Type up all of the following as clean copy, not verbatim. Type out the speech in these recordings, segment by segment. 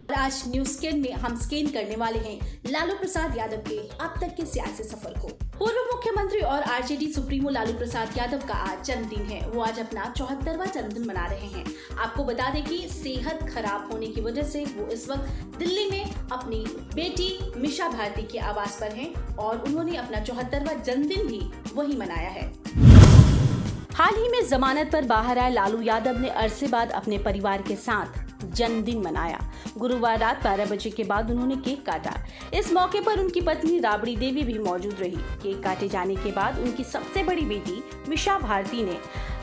आज news scan में हम स्कैन करने वाले हैं लालू प्रसाद यादव के अब तक के सियासी सफर को। पूर्व मुख्यमंत्री और आरजेडी सुप्रीमो लालू प्रसाद यादव का आज जन्मदिन है। वो आज अपना 74वां जन्मदिन मना रहे हैं। आपको बता दें कि सेहत खराब होने की वजह से वो इस वक्त दिल्ली में अपनी बेटी मीशा भारती के आवास पर हैं और उन्होंने अपना 74वां जन्मदिन भी वही मनाया है। हाल ही में जमानत पर बाहर आए लालू यादव ने अरसे बाद अपने परिवार के साथ जन्मदिन मनाया। गुरुवार रात 12 बजे के बाद उन्होंने केक काटा। इस मौके पर उनकी पत्नी राबड़ी देवी भी मौजूद रही। केक काटे जाने के बाद उनकी सबसे बड़ी बेटी मीशा भारती ने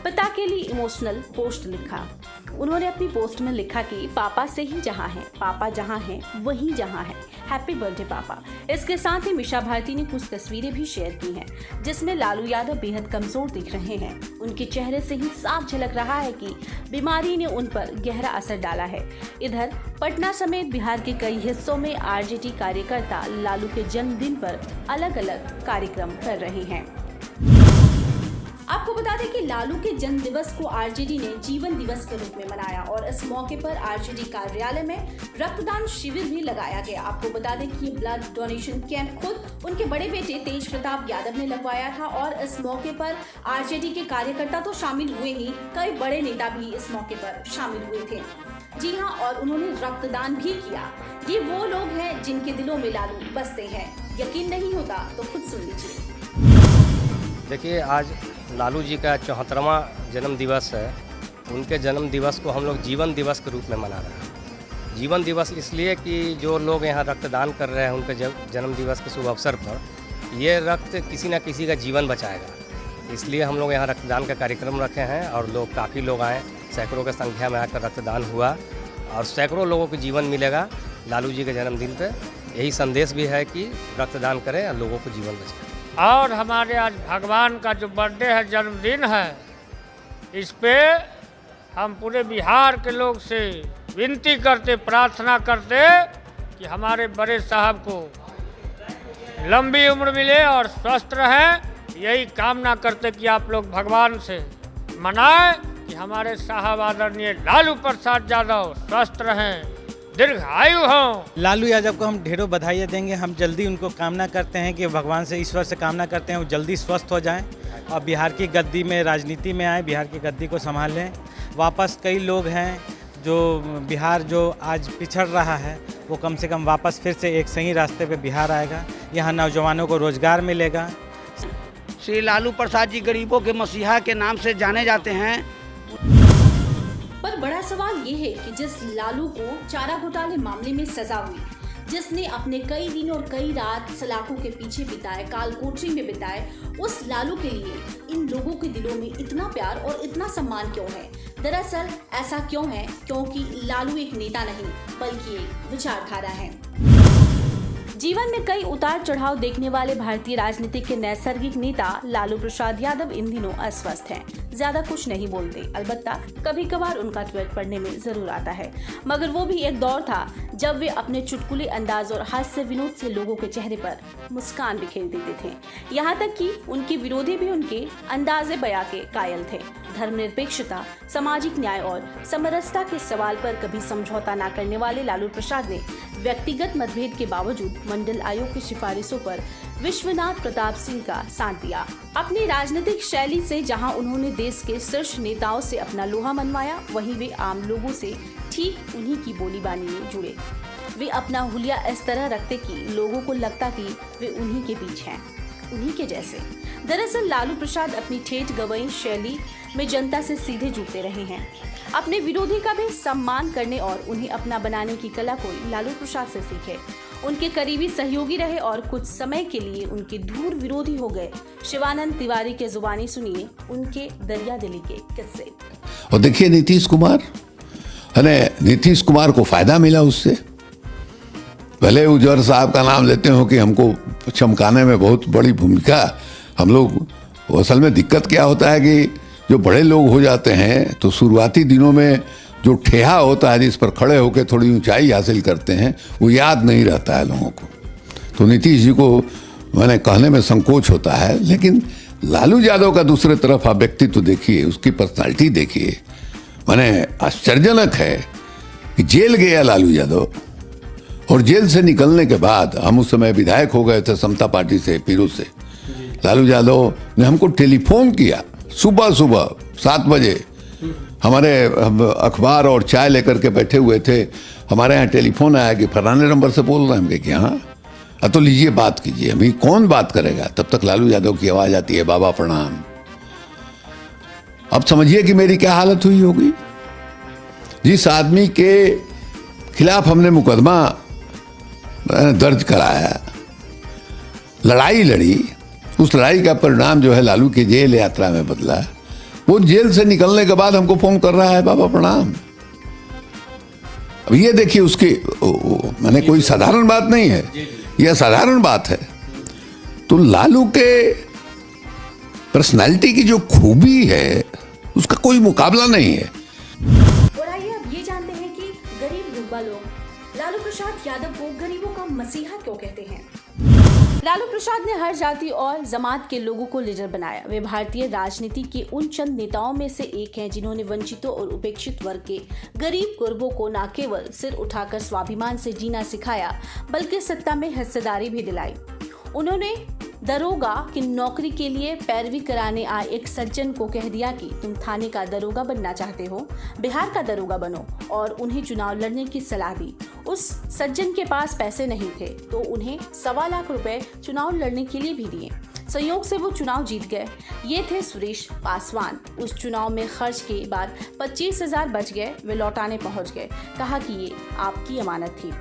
पिता के लिए इमोशनल पोस्ट लिखा। उन्होंने अपनी पोस्ट में लिखा कि पापा से ही जहां है, पापा जहां हैं वहीं जहां है, हैप्पी बर्थडे पापा। इसके साथ ही मीशा भारती ने कुछ तस्वीरें भी शेयर की हैं, जिसमें लालू यादव बेहद कमजोर दिख रहे हैं। उनके चेहरे से ही साफ झलक रहा है कि बीमारी ने उन पर गहरा असर डाला है। इधर पटना समेत बिहार के कई हिस्सों में आरजेडी कार्यकर्ता लालू के जन्मदिन पर अलग अलग कार्यक्रम कर रहे हैं। आपको बता दें कि लालू के जन्म दिवस को आरजेडी ने जीवन दिवस के रूप में मनाया और इस मौके पर आरजेडी कार्यालय में रक्तदान शिविर भी लगाया गया। आपको बता दें कि ये ब्लड डोनेशन कैंप खुद उनके बड़े बेटे तेज प्रताप यादव ने लगवाया था और इस मौके पर आरजेडी के कार्यकर्ता तो शामिल हुए ही, कई बड़े नेता भी इस मौके पर शामिल हुए थे। जी हाँ, और उन्होंने रक्तदान भी किया। ये वो लोग हैं जिनके दिलों में लालू बसते हैं। यकीन नहीं होता तो खुद सुन लीजिए। देखिए, आज लालू जी का 74वां जन्म दिवस है। उनके जन्म दिवस को हम लोग जीवन दिवस के रूप में मना रहे हैं। जीवन दिवस इसलिए कि जो लोग यहाँ रक्तदान कर रहे हैं उनके जन्म दिवस के शुभ अवसर पर, ये रक्त किसी न किसी का जीवन बचाएगा। इसलिए हम लोग यहाँ रक्तदान का कार्यक्रम रखे हैं और लोग काफ़ी लोग आए, सैकड़ों की संख्या में आकर रक्तदान हुआ और सैकड़ों लोगों को जीवन मिलेगा लालू जी के जन्मदिन पर। यही संदेश भी है कि रक्तदान करें और लोगों को जीवन बचाएं। और हमारे आज भगवान का जो बर्थडे है, जन्मदिन है, इस पे हम पूरे बिहार के लोग से विनती करते, प्रार्थना करते कि हमारे बड़े साहब को लंबी उम्र मिले और स्वस्थ रहें। यही कामना करते कि आप लोग भगवान से मनाएं कि हमारे साहब आदरणीय लालू प्रसाद यादव स्वस्थ रहें, दीर्घायु हो। लालू यादव को हम ढेरों बधाइयाँ देंगे। हम जल्दी उनको कामना करते हैं कि भगवान से, ईश्वर से कामना करते हैं वो जल्दी स्वस्थ हो जाएं और बिहार की गद्दी में, राजनीति में आए, बिहार की गद्दी को संभालें। वापस कई लोग हैं जो बिहार जो आज पिछड़ रहा है वो कम से कम वापस फिर से एक सही रास्ते पे बिहार आएगा। यहाँ नौजवानों को रोजगार मिलेगा। श्री लालू प्रसाद जी गरीबों के मसीहा के नाम से जाने जाते हैं। पर बड़ा सवाल ये है कि जिस लालू को चारा घोटाले मामले में सजा हुई, जिसने अपने कई दिन और कई रात सलाखों के पीछे बिताए, काल कोठरी में बिताए, उस लालू के लिए इन लोगों के दिलों में इतना प्यार और इतना सम्मान क्यों है? दरअसल ऐसा क्यों है? क्योंकि लालू एक नेता नहीं बल्कि एक विचारधारा है। जीवन में कई उतार चढ़ाव देखने वाले भारतीय राजनीति के नैसर्गिक नेता लालू प्रसाद यादव इन दिनों अस्वस्थ हैं। ज्यादा कुछ नहीं बोलते, अलबत्ता कभी कभार उनका ट्वीट पढ़ने में जरूर आता है, मगर वो भी एक दौर था जब वे अपने चुटकुले अंदाज और हास्य विनोद से लोगों के चेहरे पर मुस्कान बिखेर देते थे। यहाँ तक कि उनके विरोधी भी उनके अंदाजे बयां के कायल थे। धर्मनिरपेक्षता, सामाजिक न्याय और समरसता के सवाल पर कभी समझौता न करने वाले लालू प्रसाद ने व्यक्तिगत मतभेद के बावजूद मंडल आयोग की सिफारिशों पर विश्वनाथ प्रताप सिंह का साथ दिया। अपनी राजनीतिक शैली से जहां उन्होंने देश के शीर्ष नेताओं से अपना लोहा मनवाया, वहीं वे आम लोगों से ठीक उन्हीं की बोली बानी में जुड़े। वे अपना हुलिया इस तरह रखते कि लोगों को लगता कि वे उन्हीं के बीच हैं, उन्हीं के जैसे। दरअसल लालू प्रसाद अपनी ठेठ गवई शैली में जनता से सीधे जुड़ते रहे हैं। अपने विरोधी का भी सम्मान करने और उन्हें अपना बनाने की कला को लालू प्रसाद से सीखे। उनके करीबी सहयोगी रहे और कुछ समय के लिए उनके धूर विरोधी हो गए। शिवानंद तिवारी के जुबानी सुनिए उनके दरिया दिली के किस्से। और देखिए नीतीश कुमार, नीतीश कुमार को फायदा मिला उससे। भले उजवर साहब का नाम लेते हो कि हमको चमकाने में बहुत बड़ी भूमिका हम लोग, असल में दिक्कत क्या होता है कि जो बड़े लोग हो जाते हैं तो शुरुआती दिनों में जो ठेहा होता है जिस पर खड़े होकर थोड़ी ऊंचाई हासिल करते हैं वो याद नहीं रहता है लोगों को। तो नीतीश जी को मैंने कहने में संकोच होता है, लेकिन लालू यादव का दूसरे तरफ आप व्यक्तित्व देखिए, उसकी पर्सनालिटी देखिए। मैंने आश्चर्यजनक है कि जेल गया लालू यादव, और जेल से निकलने के बाद हम उस समय विधायक हो गए थे समता पार्टी से, पीरू से। लालू यादव ने हमको टेलीफोन किया सुबह सुबह 7 बजे। हमारे अखबार और चाय लेकर के बैठे हुए थे, हमारे यहाँ टेलीफोन आया कि फलाने नंबर से बोल रहे हैं। हम क्या? हाँ, तो लीजिए बात कीजिए। अभी कौन बात करेगा? तब तक लालू यादव की आवाज आती है, बाबा प्रणाम। अब समझिए कि मेरी क्या हालत हुई होगी। जिस आदमी के खिलाफ हमने मुकदमा दर्ज कराया, लड़ाई लड़ी, उस लड़ाई का परिणाम जो है लालू की जेल यात्रा में बदला। वो जेल से निकलने के बाद हमको फोन कर रहा है, बाबा प्रणाम। अब ये देखिए, उसकी मैंने कोई साधारण बात नहीं है, यह साधारण बात है। तो लालू के पर्सनालिटी की जो खूबी है उसका कोई मुकाबला नहीं है। और आइए अब ये जानते हैं कि गरीब गुरबा लोग लालू प्रसाद यादव को गरीबों का मसीहा क्यों कहते हैं। लालू प्रसाद ने हर जाति और जमात के लोगों को लीडर बनाया। वे भारतीय राजनीति के उन चंद नेताओं में से एक हैं जिन्होंने वंचितों और उपेक्षित वर्ग के गरीब गुरबों को न केवल सिर उठाकर स्वाभिमान से जीना सिखाया, बल्कि सत्ता में हिस्सेदारी भी दिलाई। उन्होंने दरोगा की नौकरी के लिए पैरवी कराने आए एक सज्जन को कह दिया कि तुम थाने का दरोगा बनना चाहते हो, बिहार का दरोगा बनो, और उन्हें चुनाव लड़ने की सलाह दी। उस सज्जन के पास पैसे नहीं थे तो उन्हें 1.25 लाख रुपए चुनाव लड़ने के लिए भी दिए। संयोग से वो चुनाव जीत गए। ये थे सुरेश पासवान। उस चुनाव में खर्च के बाद 25,000 बच गए। वे लौटाने पहुंच गए, कहा कि ये आपकी अमानत थी।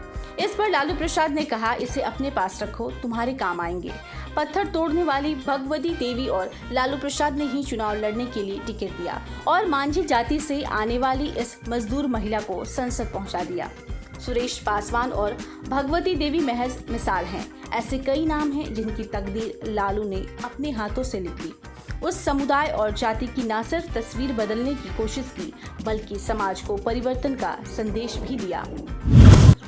इस पर लालू प्रसाद ने कहा, इसे अपने पास रखो, तुम्हारे काम आएंगे। पत्थर तोड़ने वाली भगवती देवी और लालू प्रसाद ने ही चुनाव लड़ने के लिए टिकट दिया और मांझी जाति से आने वाली इस मजदूर महिला को संसद पहुंचा दिया। सुरेश पासवान और भगवती देवी महज मिसाल हैं। ऐसे कई नाम हैं जिनकी तकदीर लालू ने अपने हाथों से लिखी। उस समुदाय और जाति की न सिर्फ तस्वीर बदलने की कोशिश की, बल्कि समाज को परिवर्तन का संदेश भी दिया।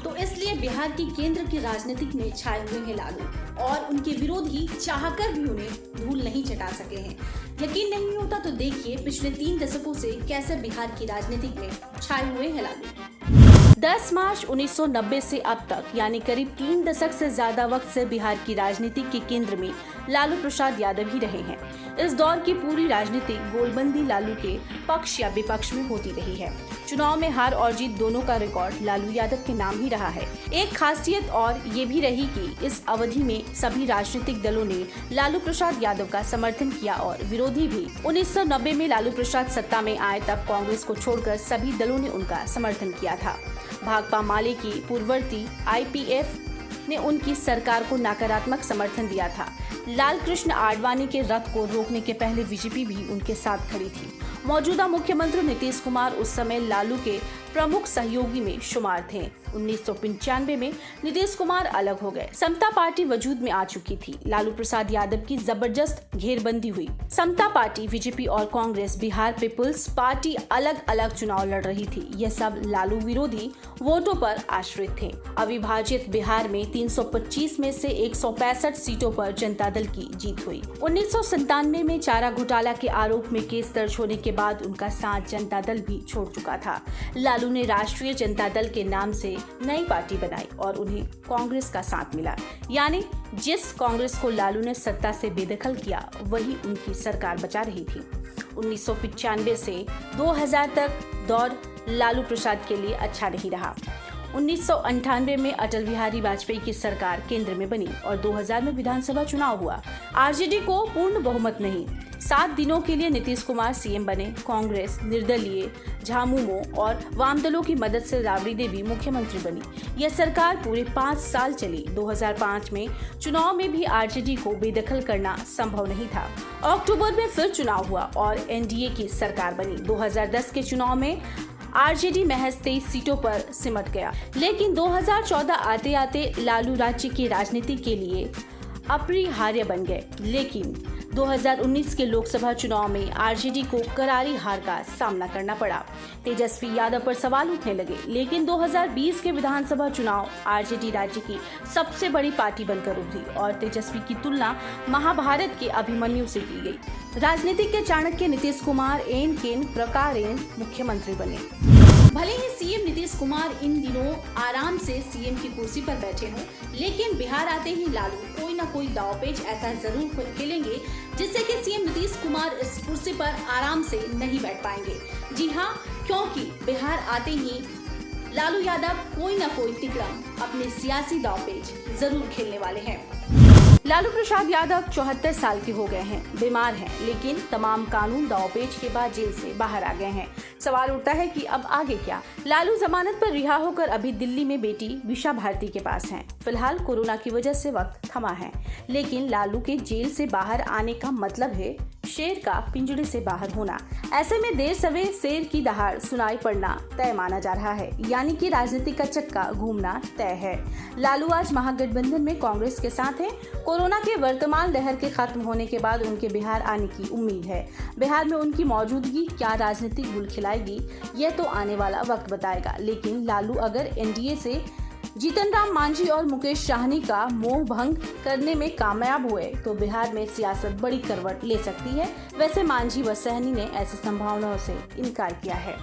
तो इसलिए बिहार की केंद्र की राजनीतिक में छाए हुए हैं लालू, और उनके विरोधी चाहकर भी उन्हें धूल नहीं चटा सके हैं। यकीन नहीं होता तो देखिए पिछले 3 दशकों से कैसे बिहार की राजनीतिक में छाए हुए हैं लालू। 10 मार्च 1990 से अब तक, यानी करीब 3 दशक से ज्यादा वक्त से बिहार की राजनीति के केंद्र में लालू प्रसाद यादव ही रहे हैं। इस दौर की पूरी राजनीति गोलबंदी लालू के पक्ष या विपक्ष में होती रही है। चुनाव में हार और जीत दोनों का रिकॉर्ड लालू यादव के नाम ही रहा है। एक खासियत और ये भी रही कि इस अवधि में सभी राजनीतिक दलों ने लालू प्रसाद यादव का समर्थन किया और विरोधी भी। 1990 में लालू प्रसाद सत्ता में आए तब कांग्रेस को छोड़कर सभी दलों ने उनका समर्थन किया था। भाकपा माले की पूर्ववर्ती IPF ने उनकी सरकार को नकारात्मक समर्थन दिया था। लाल कृष्ण आडवाणी के रथ को रोकने के पहले बीजेपी भी उनके साथ खड़ी थी। मौजूदा मुख्यमंत्री नीतीश कुमार उस समय लालू के प्रमुख सहयोगी में शुमार थे। 1995 में नीतीश कुमार अलग हो गए। समता पार्टी वजूद में आ चुकी थी। लालू प्रसाद यादव की जबरदस्त घेरबंदी हुई। समता पार्टी, बीजेपी और कांग्रेस, बिहार पीपुल्स पार्टी अलग अलग चुनाव लड़ रही थी। यह सब लालू विरोधी वोटों पर आश्रित थे। अविभाजित बिहार में 325 में से 165 सीटों पर जनता दल की जीत हुई। 1997 में चारा घोटाला के आरोप में केस दर्ज होने के बाद उनका साथ जनता दल भी छोड़ चुका था। लालू ने राष्ट्रीय जनता दल के नाम से नई पार्टी बनाई और उन्हें कांग्रेस का साथ मिला। यानी जिस कांग्रेस को लालू ने सत्ता से बेदखल किया, वही उनकी सरकार बचा रही थी। 1995 से 2000 तक दौर लालू प्रसाद के लिए अच्छा नहीं रहा। 1998 में अटल बिहारी वाजपेयी की सरकार केंद्र में बनी और 2000 में विधानसभा चुनाव हुआ। आरजेडी को पूर्ण बहुमत नहीं। 7 दिनों के लिए नीतीश कुमार सीएम बने। कांग्रेस, निर्दलीय, झामुमो और वाम दलों की मदद से राबड़ी देवी मुख्यमंत्री बनी। यह सरकार पूरे 5 साल चली। 2005 में चुनाव में भी आरजेडी को बेदखल करना संभव नहीं था। अक्टूबर में फिर चुनाव हुआ और एनडीए की सरकार बनी। 2010 के चुनाव में आरजेडी महज 23 सीटों पर सिमट गया। लेकिन 2014 आते आते लालू राज्य की राजनीति के लिए अपरिहार्य बन गए। लेकिन 2019 के लोकसभा चुनाव में आरजेडी को करारी हार का सामना करना पड़ा। तेजस्वी यादव पर सवाल उठने लगे। लेकिन 2020 के विधानसभा चुनाव आरजेडी राज्य की सबसे बड़ी पार्टी बनकर उभरी और तेजस्वी की तुलना महाभारत के अभिमन्यु से की गई। राजनीतिक के चाणक्य नीतीश कुमार एन केन प्रकारेण मुख्यमंत्री बने। भले ही सीएम नीतीश कुमार इन दिनों आराम से सीएम की कुर्सी पर बैठे हों, लेकिन बिहार आते ही लालू कोई ना कोई दांवपेच ऐसा जरूर खेलेंगे जिससे कि सीएम नीतीश कुमार इस कुर्सी पर आराम से नहीं बैठ पाएंगे। जी हाँ, क्योंकि बिहार आते ही लालू यादव कोई ना कोई तिकड़म अपने सियासी दांवपेच जरूर खेलने वाले हैं। लालू प्रसाद यादव 74 साल के हो गए हैं, बीमार हैं, लेकिन तमाम कानून दांवपेच के बाद जेल से बाहर आ गए हैं। सवाल उठता है कि अब आगे क्या? लालू जमानत पर रिहा होकर अभी दिल्ली में बेटी विशा भारती के पास हैं। फिलहाल कोरोना की वजह से वक्त थमा है, लेकिन लालू के जेल से बाहर आने का मतलब है शेर का पिंजरे से बाहर होना। ऐसे में देर सवेर शेर की दहाड़ सुनाई पड़ना तय माना जा रहा है, यानी कि राजनीति का चक्का घूमना तय है। लालू आज महागठबंधन में कांग्रेस के साथ हैं। कोरोना के वर्तमान लहर के खत्म होने के बाद उनके बिहार आने की उम्मीद है। बिहार में उनकी मौजूदगी क्या राजनीतिक गुल खिलाएगी, यह तो आने वाला वक्त बताएगा। लेकिन लालू अगर एनडीए से जीतन राम मांझी और मुकेश साहनी का मोह भंग करने में कामयाब हुए तो बिहार में सियासत बड़ी करवट ले सकती है। वैसे मांझी व साहनी ने ऐसी संभावनाओं से इनकार किया है।